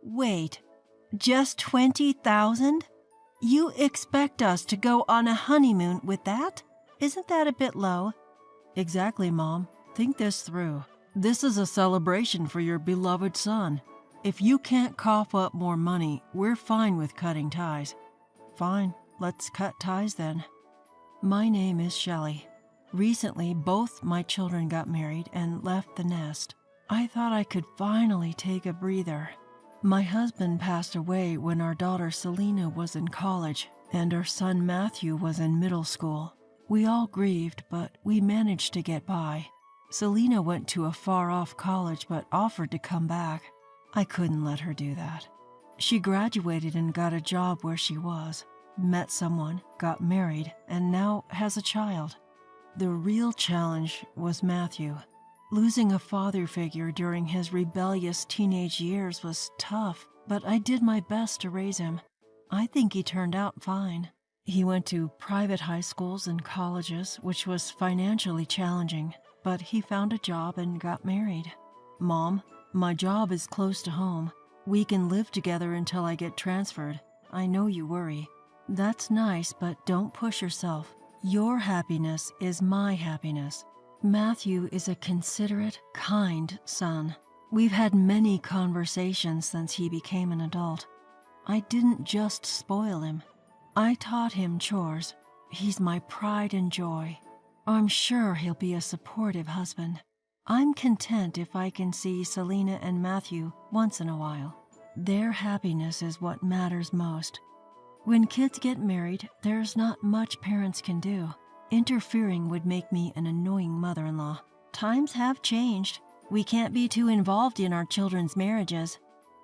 Wait, just 20,000? You expect us to go on a honeymoon with that? Isn't that a bit low? Exactly, Mom. Think this through. This is a celebration for your beloved son. If you can't cough up more money, we're fine with cutting ties. Fine, let's cut ties then. My name is Shelley. Recently, both my children got married and left the nest. I thought I could finally take a breather. My husband passed away when our daughter Selena was in college and our son Matthew was in middle school. We all grieved, but we managed to get by. Selena went to a far-off college but offered to come back. I couldn't let her do that. She graduated and got a job where she was, met someone, got married, and now has a child. The real challenge was Matthew. Losing a father figure during his rebellious teenage years was tough, but I did my best to raise him. I think he turned out fine. He went to private high schools and colleges, which was financially challenging, but he found a job and got married. Mom, my job is close to home. We can live together until I get transferred. I know you worry. That's nice, but don't push yourself. Your happiness is my happiness. Matthew is a considerate, kind son. We've had many conversations since he became an adult. I didn't just spoil him. I taught him chores. He's my pride and joy. I'm sure he'll be a supportive husband. I'm content if I can see Selena and Matthew once in a while. Their happiness is what matters most. When kids get married, there's not much parents can do. Interfering would make me an annoying mother-in-law. Times have changed. We can't be too involved in our children's marriages.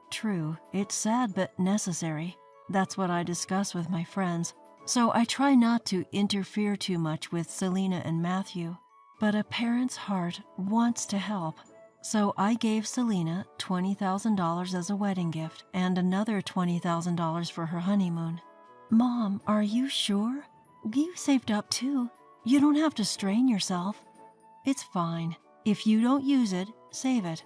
True, it's sad but necessary. That's what I discuss with my friends. So I try not to interfere too much with Selena and Matthew. But a parent's heart wants to help. So I gave Selena $20,000 as a wedding gift and another $20,000 for her honeymoon. Mom, are you sure? You saved up too. You don't have to strain yourself. It's fine. If you don't use it, save it.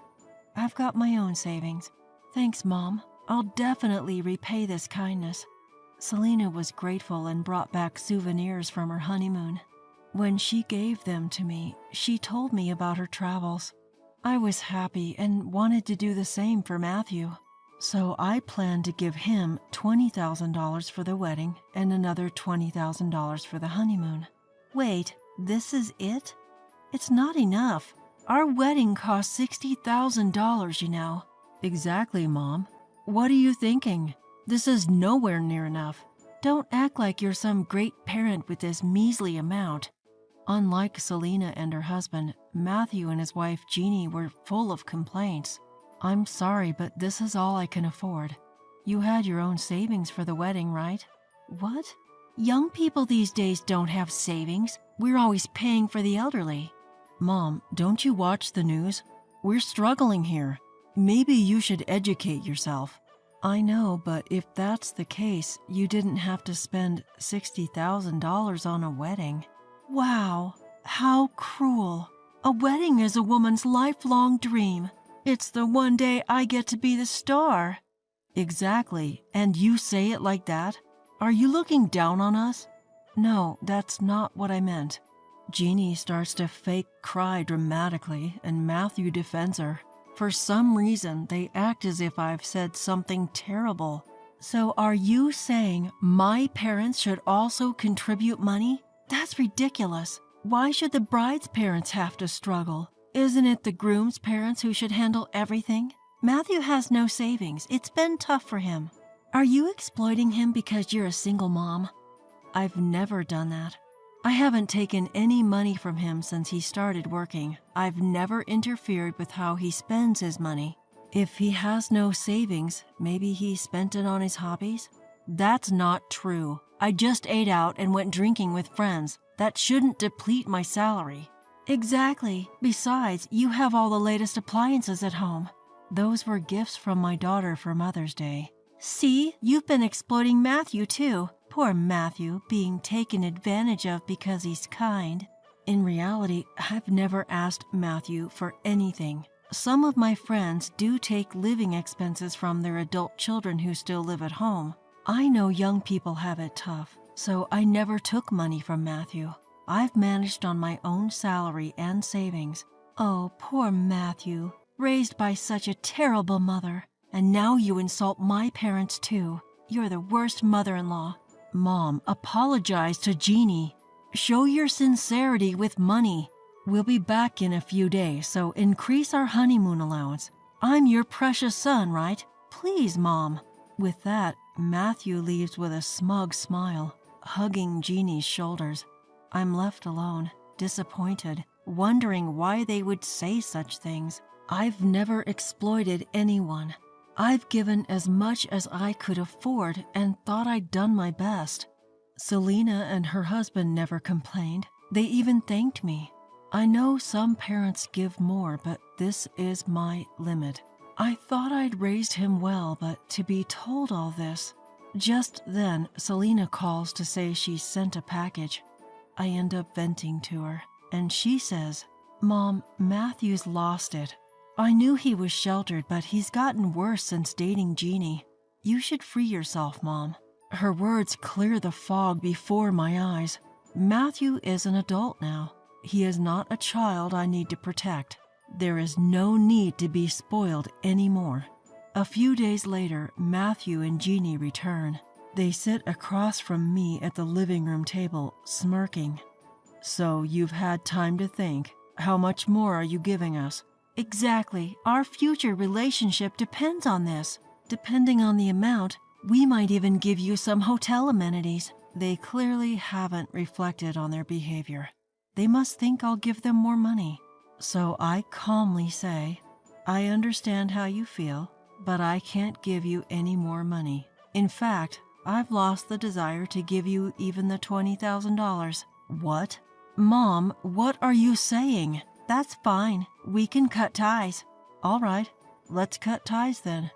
I've got my own savings. Thanks, Mom. I'll definitely repay this kindness. Selena was grateful and brought back souvenirs from her honeymoon. When she gave them to me, she told me about her travels. I was happy and wanted to do the same for Matthew. So I planned to give him $20,000 for the wedding and another $20,000 for the honeymoon. Wait, this is it? It's not enough. Our wedding cost $60,000, you know. Exactly, Mom. What are you thinking? This is nowhere near enough. Don't act like you're some great parent with this measly amount. Unlike Selena and her husband, Matthew and his wife Jeannie were full of complaints. I'm sorry, but this is all I can afford. You had your own savings for the wedding, right? What? Young people these days don't have savings. We're always paying for the elderly. Mom, don't you watch the news? We're struggling here. Maybe you should educate yourself. I know, but if that's the case, you didn't have to spend $60,000 on a wedding. Wow, how cruel. A wedding is a woman's lifelong dream. It's the one day I get to be the star. Exactly, and you say it like that? Are you looking down on us? No, that's not what I meant. Jeannie starts to fake cry dramatically, and Matthew defends her. For some reason, they act as if I've said something terrible. So are you saying my parents should also contribute money? That's ridiculous. Why should the bride's parents have to struggle? Isn't it the groom's parents who should handle everything? Matthew has no savings. It's been tough for him. Are you exploiting him because you're a single mom? I've never done that. I haven't taken any money from him since he started working. I've never interfered with how he spends his money. If he has no savings, maybe he spent it on his hobbies? That's not true. I just ate out and went drinking with friends. That shouldn't deplete my salary. Exactly. Besides, you have all the latest appliances at home. Those were gifts from my daughter for Mother's Day. See, you've been exploiting Matthew too. Poor Matthew, being taken advantage of because he's kind. In reality, I've never asked Matthew for anything. Some of my friends do take living expenses from their adult children who still live at home. I know young people have it tough, so I never took money from Matthew. I've managed on my own salary and savings. Oh, poor Matthew, raised by such a terrible mother. And now you insult my parents too. You're the worst mother-in-law. Mom, apologize to Jeannie. Show your sincerity with money. We'll be back in a few days, so increase our honeymoon allowance. I'm your precious son, right? Please, Mom. With that, Matthew leaves with a smug smile, hugging Jeannie's shoulders. I'm left alone, disappointed, wondering why they would say such things. I've never exploited anyone. I've given as much as I could afford and thought I'd done my best. Selena and her husband never complained. They even thanked me. I know some parents give more, but this is my limit. I thought I'd raised him well, but to be told all this. Just then, Selena calls to say she sent a package. I end up venting to her, and she says, "Mom, Matthew's lost it. I knew he was sheltered, but he's gotten worse since dating Jeannie. You should free yourself, Mom." Her words clear the fog before my eyes. Matthew is an adult now. He is not a child I need to protect. There is no need to be spoiled anymore. A few days later, Matthew and Jeannie return. They sit across from me at the living room table, smirking. "So you've had time to think. How much more are you giving us?" "Exactly. Our future relationship depends on this. Depending on the amount, we might even give you some hotel amenities." They clearly haven't reflected on their behavior. They must think I'll give them more money. So I calmly say, "I understand how you feel, but I can't give you any more money. In fact, I've lost the desire to give you even the $20,000. "What? Mom, what are you saying?" "That's fine. We can cut ties." "All right, let's cut ties then."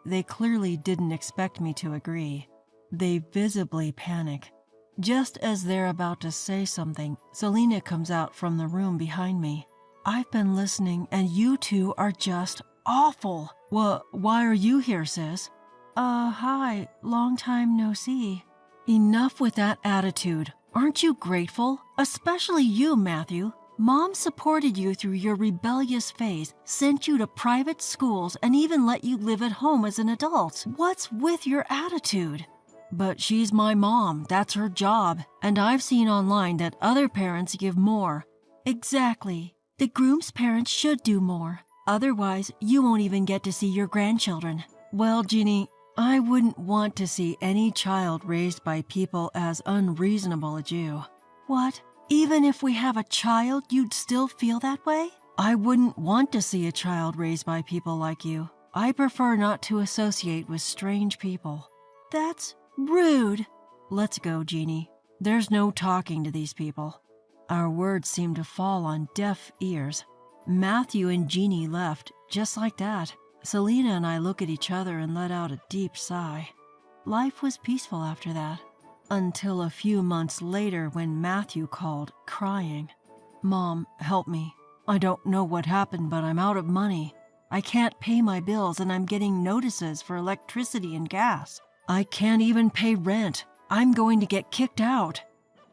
They clearly didn't expect me to agree. They visibly panic. Just as they're about to say something, Selena comes out from the room behind me. "I've been listening, and you two are just awful." Why are you here, sis?" Hi. Long time no see." "Enough with that attitude. Aren't you grateful? Especially you, Matthew. Mom supported you through your rebellious phase, sent you to private schools, and even let you live at home as an adult. What's with your attitude?" "But she's my mom. That's her job. And I've seen online that other parents give more." "Exactly. The groom's parents should do more. Otherwise, you won't even get to see your grandchildren." "Well, Jeannie, I wouldn't want to see any child raised by people as unreasonable as you." "What? Even if we have a child, you'd still feel that way?" "I wouldn't want to see a child raised by people like you. I prefer not to associate with strange people." "That's rude." "Let's go, Jeannie. There's no talking to these people." Our words seemed to fall on deaf ears. Matthew and Jeannie left, just like that. Selena and I look at each other and let out a deep sigh. Life was peaceful after that. Until a few months later when Matthew called, crying. "Mom, help me. I don't know what happened, but I'm out of money. I can't pay my bills and I'm getting notices for electricity and gas. I can't even pay rent. I'm going to get kicked out."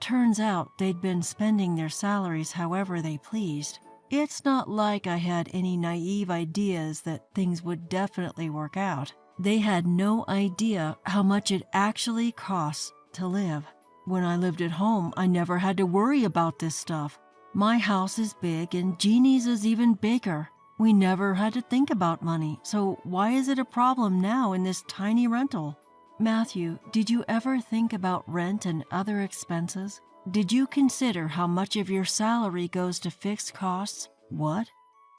Turns out they'd been spending their salaries however they pleased. It's not like I had any naive ideas that things would definitely work out. They had no idea how much it actually costs to live. When I lived at home, I never had to worry about this stuff. My house is big and Jeannie's is even bigger. We never had to think about money, so why is it a problem now in this tiny rental? Matthew, did you ever think about rent and other expenses? Did you consider how much of your salary goes to fixed costs? What?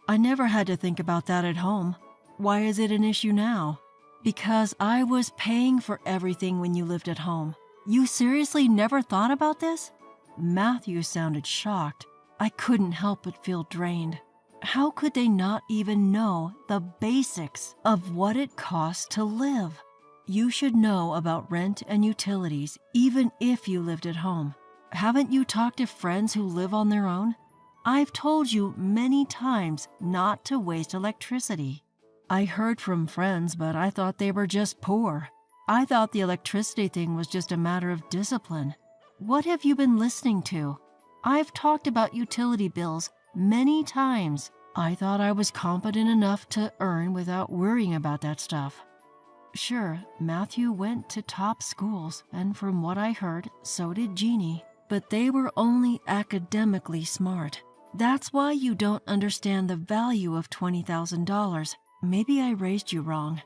I never had to think about that at home. Why is it an issue now? Because I was paying for everything when you lived at home. You seriously never thought about this? Matthew sounded shocked. I couldn't help but feel drained. How could they not even know the basics of what it costs to live? You should know about rent and utilities even if you lived at home. Haven't you talked to friends who live on their own? I've told you many times not to waste electricity. I heard from friends, but I thought they were just poor. I thought the electricity thing was just a matter of discipline. What have you been listening to? I've talked about utility bills many times. I thought I was competent enough to earn without worrying about that stuff. Sure, Matthew went to top schools, and from what I heard, so did Jeannie, but they were only academically smart. That's why you don't understand the value of $20,000. Maybe I raised you wrong.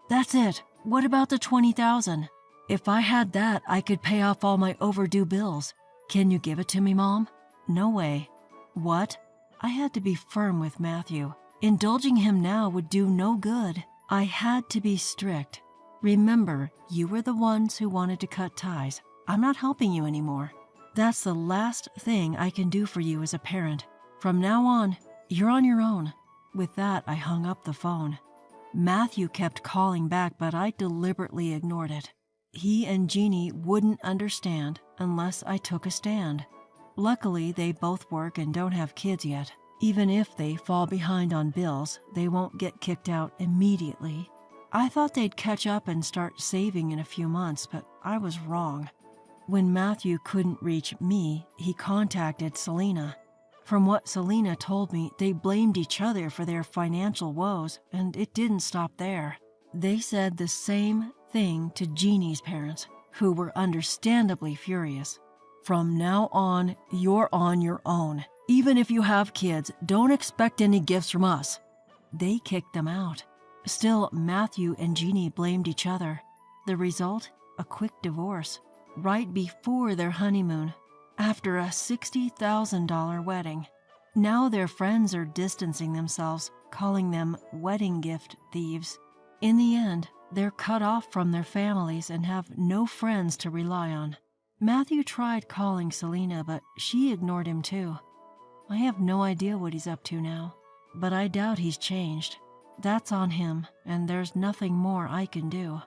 That's it. What about the $20,000? If I had that, I could pay off all my overdue bills. Can you give it to me, Mom? No way. What? I had to be firm with Matthew. Indulging him now would do no good. I had to be strict. Remember, you were the ones who wanted to cut ties. I'm not helping you anymore. That's the last thing I can do for you as a parent. From now on, you're on your own. With that, I hung up the phone. Matthew kept calling back, but I deliberately ignored it. He and Jeannie wouldn't understand unless I took a stand. Luckily, they both work and don't have kids yet. Even if they fall behind on bills, they won't get kicked out immediately. I thought they'd catch up and start saving in a few months, but I was wrong. When Matthew couldn't reach me, he contacted Selena. From what Selena told me, they blamed each other for their financial woes, and it didn't stop there. They said the same thing to Jeannie's parents, who were understandably furious. From now on, you're on your own. Even if you have kids, don't expect any gifts from us. They kicked them out. Still, Matthew and Jeannie blamed each other. The result? A quick divorce. Right before their honeymoon, after a $60,000 wedding. Now their friends are distancing themselves, calling them wedding gift thieves. In the end, they're cut off from their families and have no friends to rely on. Matthew tried calling Selena, but she ignored him too. I have no idea what he's up to now, but I doubt he's changed. That's on him, and there's nothing more I can do.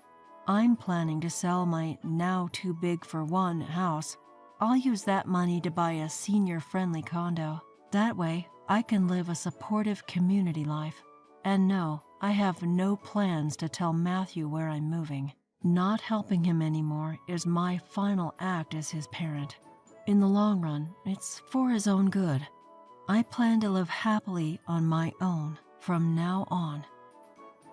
I'm planning to sell my now-too-big-for-one house. I'll use that money to buy a senior-friendly condo. That way, I can live a supportive community life. And no, I have no plans to tell Matthew where I'm moving. Not helping him anymore is my final act as his parent. In the long run, it's for his own good. I plan to live happily on my own from now on.